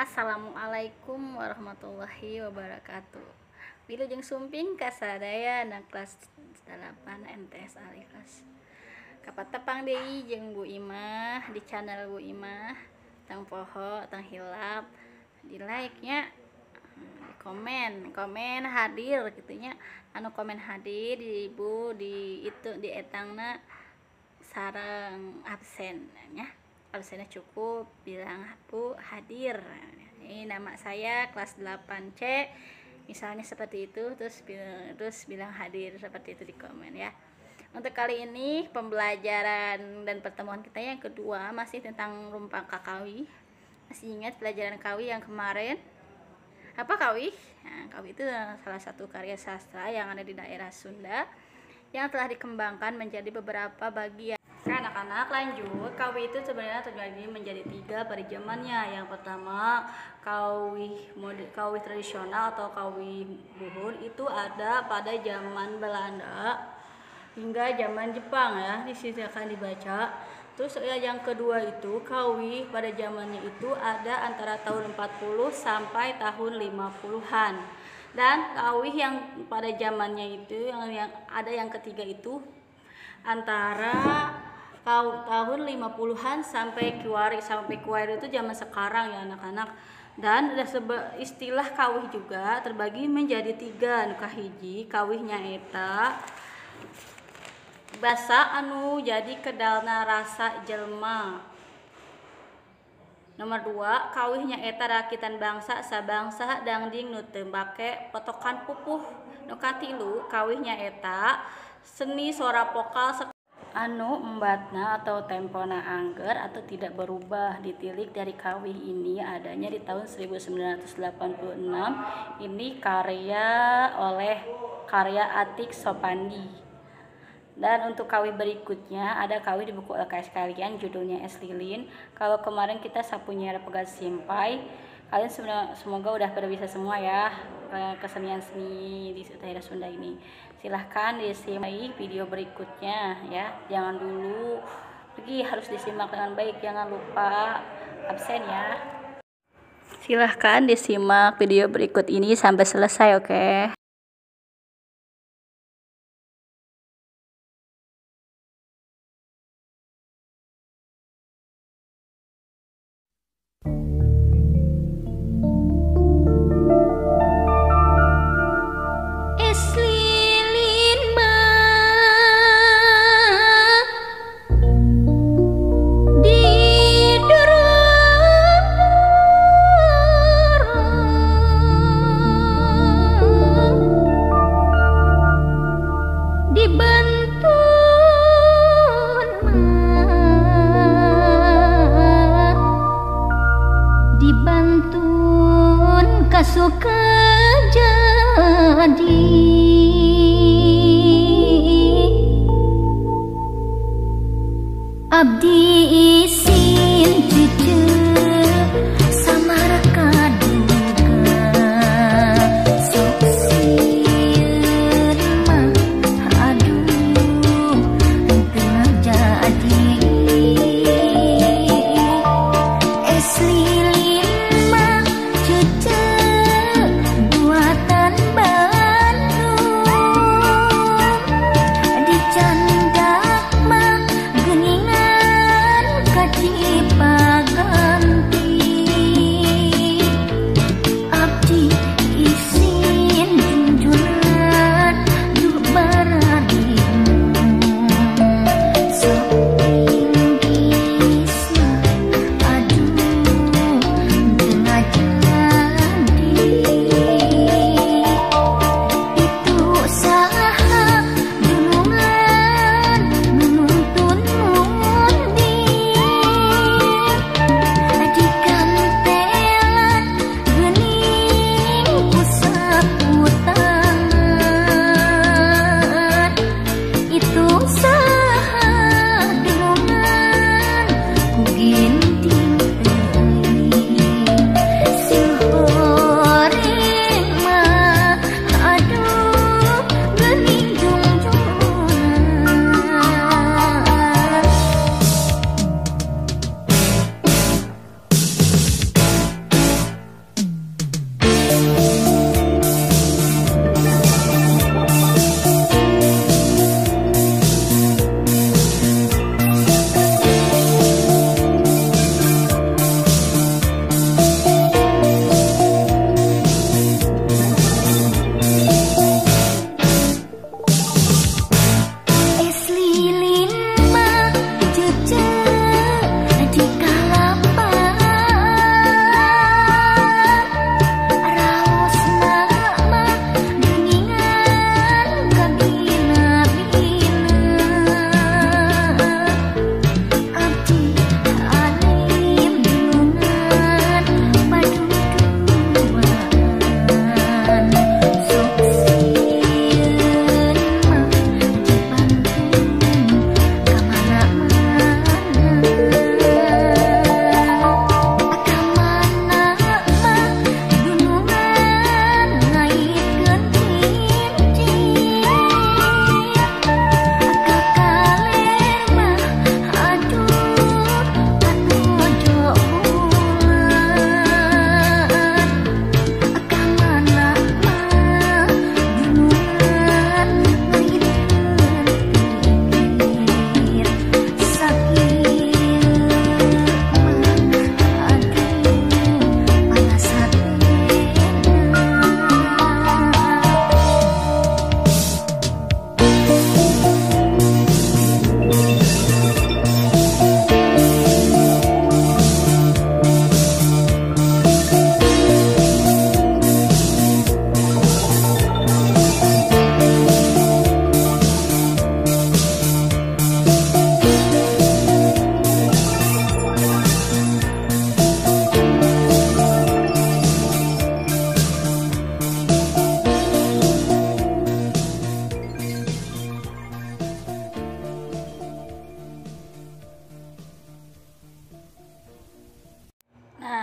Assalamualaikum warahmatullahi wabarakatuh. Wilujeng sumping kasadaya anak kelas 8 MTS Alikhlas. Kapatepang deui jeung Bu Imah di channel Bu Imah tang poho tang hilap, di like nya, di komen hadir gitunya, anu komen hadir di ibu di itu di etangna sareng absen nya. Absennya cukup, bilang Bu hadir. Ini nama saya kelas 8C, misalnya seperti itu, terus bilang hadir seperti itu di komen ya. Untuk kali ini pembelajaran dan pertemuan kita yang kedua masih tentang rumpaka kawi. Masih ingat pelajaran kawi yang kemarin? Apa kawi? Nah, kawi itu salah satu karya sastra yang ada di daerah Sunda yang telah dikembangkan menjadi beberapa bagian. Anak-anak, lanjut. Kawi itu sebenarnya terbagi menjadi 3 pada zamannya. Yang pertama, kawi tradisional atau kawi buhur itu ada pada zaman Belanda hingga zaman Jepang ya, disilakan dibaca. Terus yang kedua itu kawi pada zamannya itu ada antara tahun 40 sampai tahun 50-an. Dan kawi yang pada zamannya itu yang ada yang ketiga itu antara tahun 50-an sampai kuari itu zaman sekarang ya anak-anak. Dan istilah kawih juga terbagi menjadi 3. Nu kahiji kawihnya eta basa anu jadi kedalna rasa jelma. Nomor 2 kawihnya eta rakitan bangsa sabangsa dangding nu teu make potokan pupuh. Nu katilu kawihnya eta seni suara vokal anu embatna atau tempona angger atau tidak berubah. Ditilik dari kawih ini adanya di tahun 1986. Ini karya Atik Sopandi. Dan untuk kawih berikutnya ada kawih di buku LKS kalian judulnya Es Lilin. Kalau kemarin kita sapunya pegat simpai, kalian semoga udah pada bisa semua ya kesenian seni di daerah Sunda ini. Silahkan disimak video berikutnya ya. Jangan dulu pergi, harus disimak dengan baik, jangan lupa absen ya. Silahkan disimak video berikut ini sampai selesai, oke? Dibantun kasuka jadi abdi isin cucu samar kaduga sok sieun mah aduh teu jadi es lilin mah cucu buatan Bandung dicandak mah geuningan kaci paganti abdi isin junjungan duh bararimu sok linggis mah aduh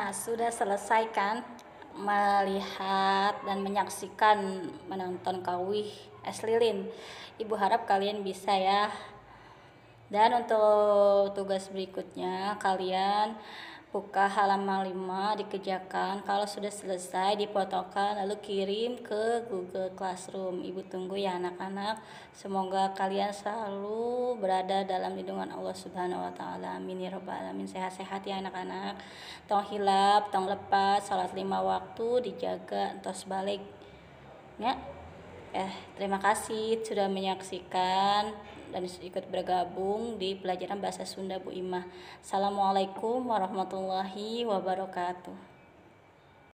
Nah, sudah selesai kan melihat dan menyaksikan menonton Kawih Es Lilin. Ibu harap kalian bisa ya. Dan untuk tugas berikutnya, kalian buka halaman 5, dikerjakan. Kalau sudah selesai, difotokan lalu kirim ke Google Classroom. Ibu tunggu ya anak-anak. Semoga kalian selalu berada dalam lindungan Allah Subhanahu wa taala. Amin ya rabbal alamin. Sehat-sehat ya anak-anak. Tong hilap, tong lepas, salat 5 waktu dijaga entos balik. Ya. Terima kasih sudah menyaksikan dan ikut bergabung di pelajaran bahasa Sunda Bu Imah. Assalamualaikum warahmatullahi wabarakatuh.